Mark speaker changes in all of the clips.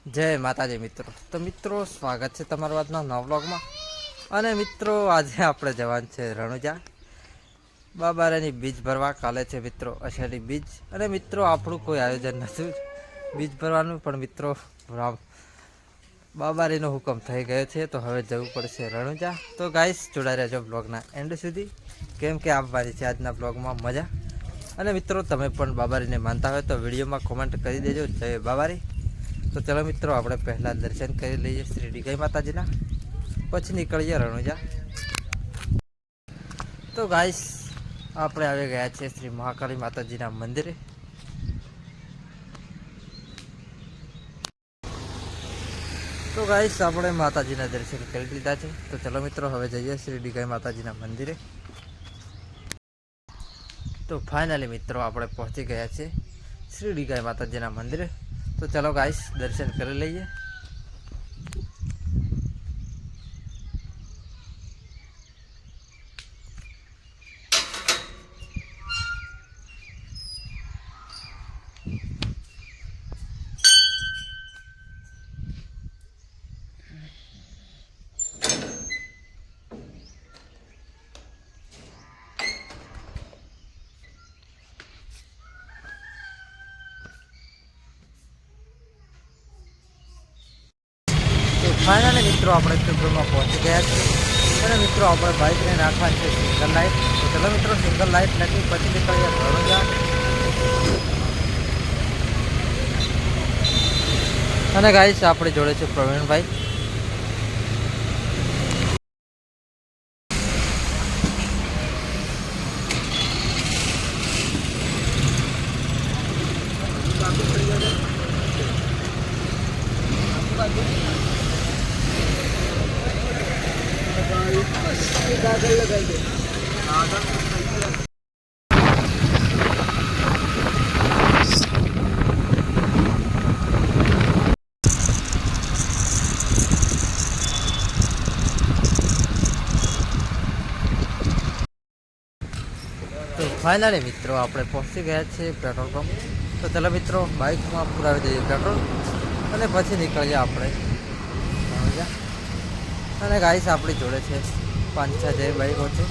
Speaker 1: જય માતાજી મિત્રો. તો મિત્રો સ્વાગત છે તમારા આજના નવા વ્લોગમાં. અને મિત્રો આજે આપણે જવાનું છે રણુજા બાબારાની બીજ ભરવા. કાલે છે મિત્રો અષાઢી બીજ. અને મિત્રો આપણું કોઈ આયોજન નથી બીજ ભરવાનું, પણ મિત્રો બાબારીનો હુકમ થઈ ગયો છે તો હવે જવું પડશે રણુજા. તો ગાઈસ જોડાઈ રહેજો બ્લોગના એન્ડ સુધી, કેમ કે આવવાની છે આજના બ્લોગમાં મજા. અને મિત્રો તમે પણ બાબારીને માનતા હોય તો વિડીયોમાં કોમેન્ટ કરી દેજો જય બાબારી. તો ચલો મિત્રો આપણે પહેલાં દર્શન કરી લઈએ શ્રી ગાય માતાજીના, પછી નીકળીએ રણુજા. તો ગાઈસ આપણે આવી ગયા છે શ્રી મહાકાળી માતાજીના મંદિરે. તો ગાઈસ આપણે માતાજીના દર્શન કરી લીધા છે. તો ચલો મિત્રો હવે જઈએ શ્રી ગાય માતાજીના મંદિરે. તો ફાઇનલી મિત્રો આપણે પહોંચી ગયા છે શ્રી ગાય માતાજીના મંદિરે. તો ચલો ગાઈસ દર્શન કરી લઈએ. ફાઇનલી મિત્રો આપણે ચિત્રમાં પહોંચી ગયા છીએ. અને મિત્રો આપણે બાઇકને નાખવાની છે સિંગલ લાઇટ. તો ચલો મિત્રો સિંગલ લાઇટ નાખી પછી નીકળીએ રણુજા. અને ગાઈસ આપણી જોડે છે પ્રવીણભાઈ. તો ફાઇનલી મિત્રો આપણે પહોંચી ગયા છીએ પેટ્રોલ પંપ. તો ચાલો મિત્રો બાઇકમાં પુરાવી દઈએ પેટ્રોલ અને પછી નીકળીએ આપણે રણુજા. અને ગાઈસ આપણી જોડે છે 5-6 જેવી બાઇકો છે.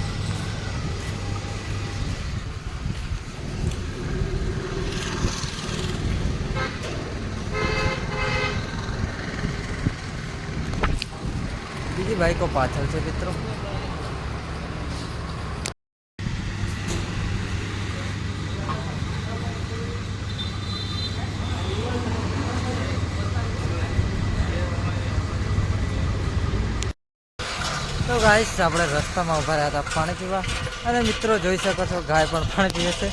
Speaker 1: બીજી બાઇકો પાછળ છે મિત્રો. તો ગાઈસ આપણે રસ્તામાં ઊભા રહ્યા હતા પાણી પીવા. અને મિત્રો જોઈ શકો છો ગાય પણ પાણી પીવે છે.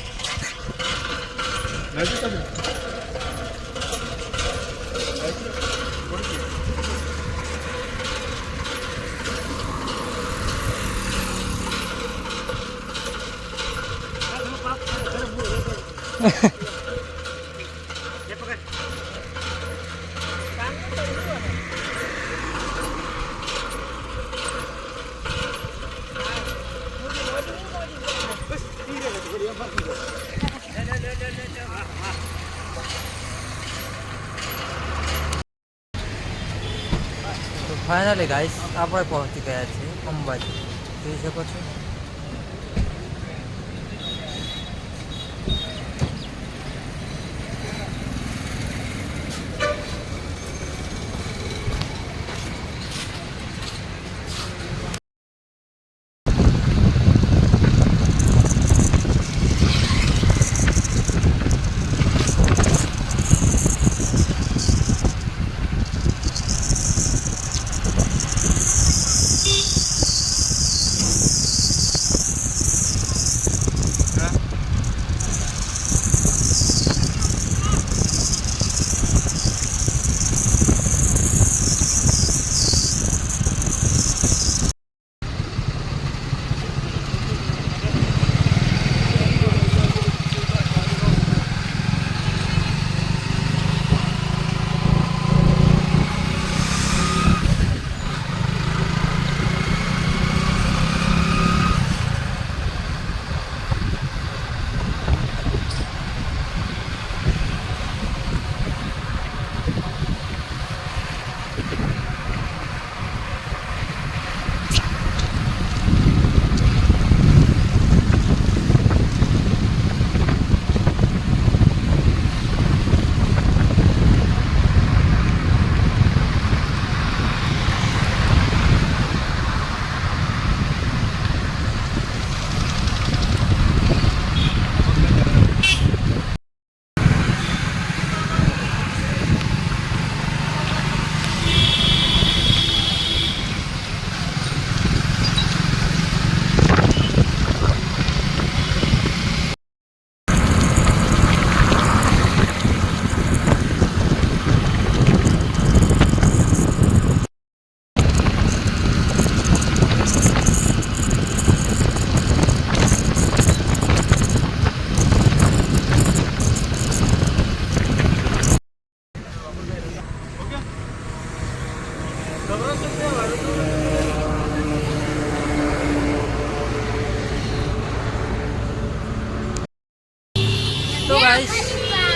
Speaker 1: તો ફાઇનલી ગાઈસ આપણે પહોંચી ગયા છીએ અંબાજી. જોઈ શકો છો.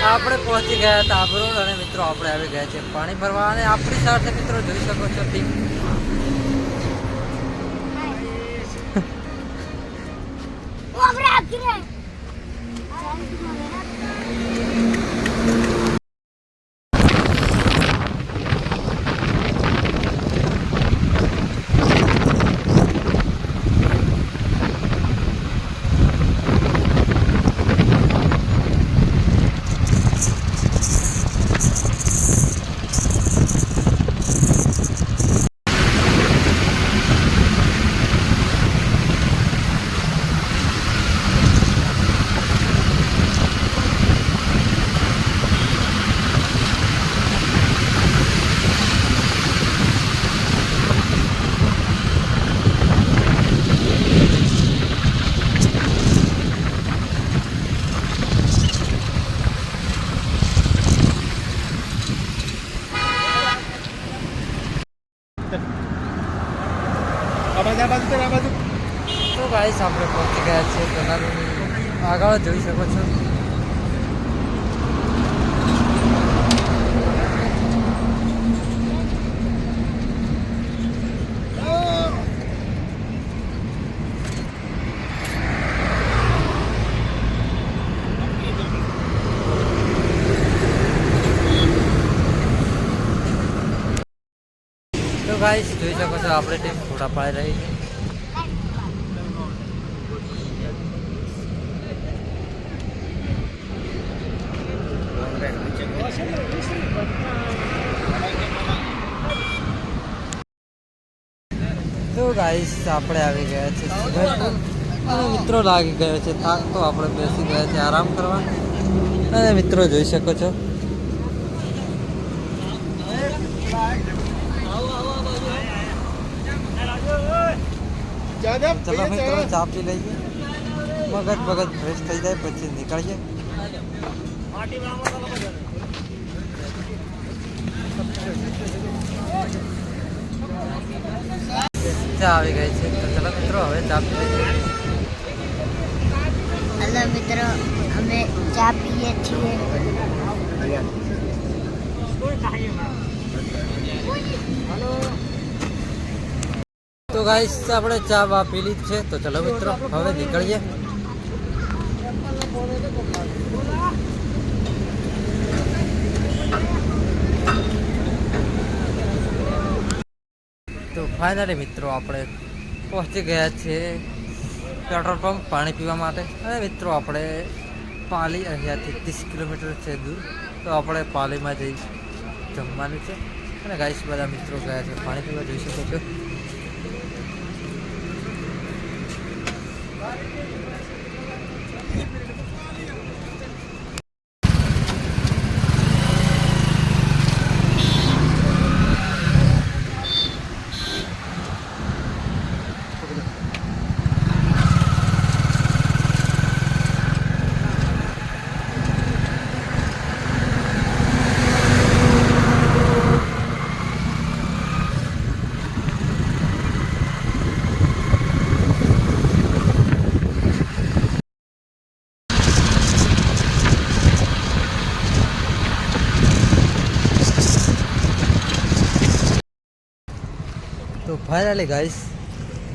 Speaker 1: આપણે પહોંચી ગયા હતા આબરોડ અને મિત્રો આપણે આવી ગયા છે પાણી ભરવા અને આપણી સાથે મિત્રો જોઈ શકો છો ટીમ તો ગાઈસ આપણે પહોંચી ગયા છીએ ગંગાનું આગળ જોઈ શકો છો તો ગાઈસ જોઈ શકો છો આપણે ટીમ ફોટા પાડી રહી છે તો ગાઈસ આપણે આવી ગયા છે અને મિત્રો લાગી ગયો છે થાક તો આપણે બેસી ગયા છે આરામ કરવા અને મિત્રો જોઈ શકો છો ચલો મિત્રો ચા પી લઈએ મગજ ફ્રેશ થઈ જાય પછી નીકળીએ ચા આવી ગઈ છે તો ચલો મિત્રો હવે ચા પી લઈએ
Speaker 2: હેલો મિત્રો અમે ચા પીએ છીએ
Speaker 1: તો ગાઈસ આપણે ચા બા પી લીધી છે તો ચલો મિત્રો હવે નીકળીએ તો ફાઇનલી મિત્રો આપણે પહોંચી ગયા છીએ પેટ્રોલ પંપ પાણી પીવા માટે અને મિત્રો આપણે પાલી અહીંયાથી 30 કિલોમીટર છે દૂર તો આપણે પાલીમાં જઈ જમવાનું છે અને ગાઈસ બધા મિત્રો ગયા છે પાણી પીવા જોઈ શકો છો તો ફાઇનલી ગાઈસ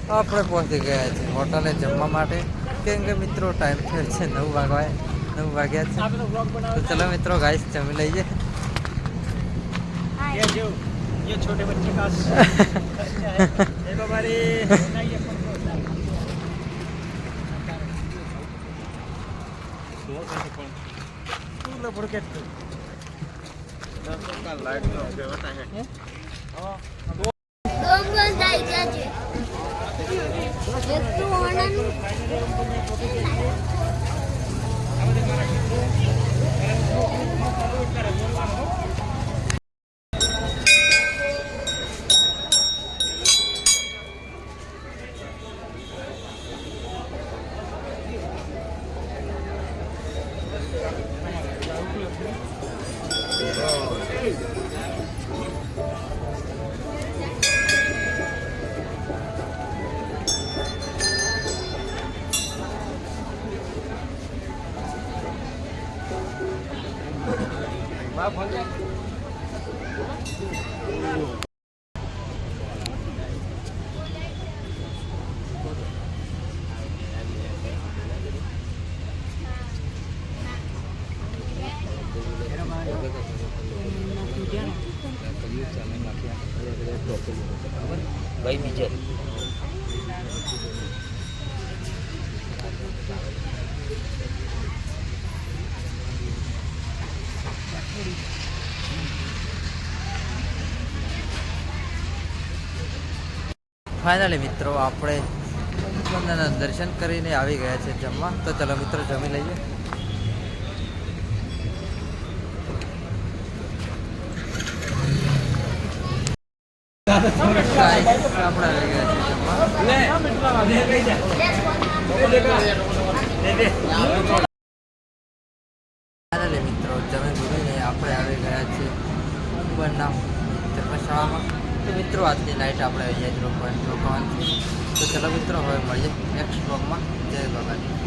Speaker 1: આપણે પહોંચી ગયા છે હોટલે જમવા માટે કેમ કે મિત્રો ટાઈમ થયો છે 9 વાગ્યા છે તો ચલો મિત્રો ગાઈસ જમી લઈએ
Speaker 3: ये छोटे बच्चे का हमारे
Speaker 4: ભાઈ નીચે
Speaker 1: ફાઇનલી મિત્રો આપણે બંનેના દર્શન કરીને આવી ગયા છે જમવા. તો ચલો મિત્રો જમી લઈએ. Guys, આપણે આવી ગયા છે જમવા. ફાઇનલી મિત્રો જમી ભૂલીને આપણે આવી ગયા છીએ ઉંબરના ધર્મશાળામાં. તો મિત્રો આજની નાઇટ આપણે અહીંયા જ રોકવાનું છે. તો ચલો મિત્રો હવે મળીએ નેક્સ્ટ બ્લોગમાં. જય બાબાજી.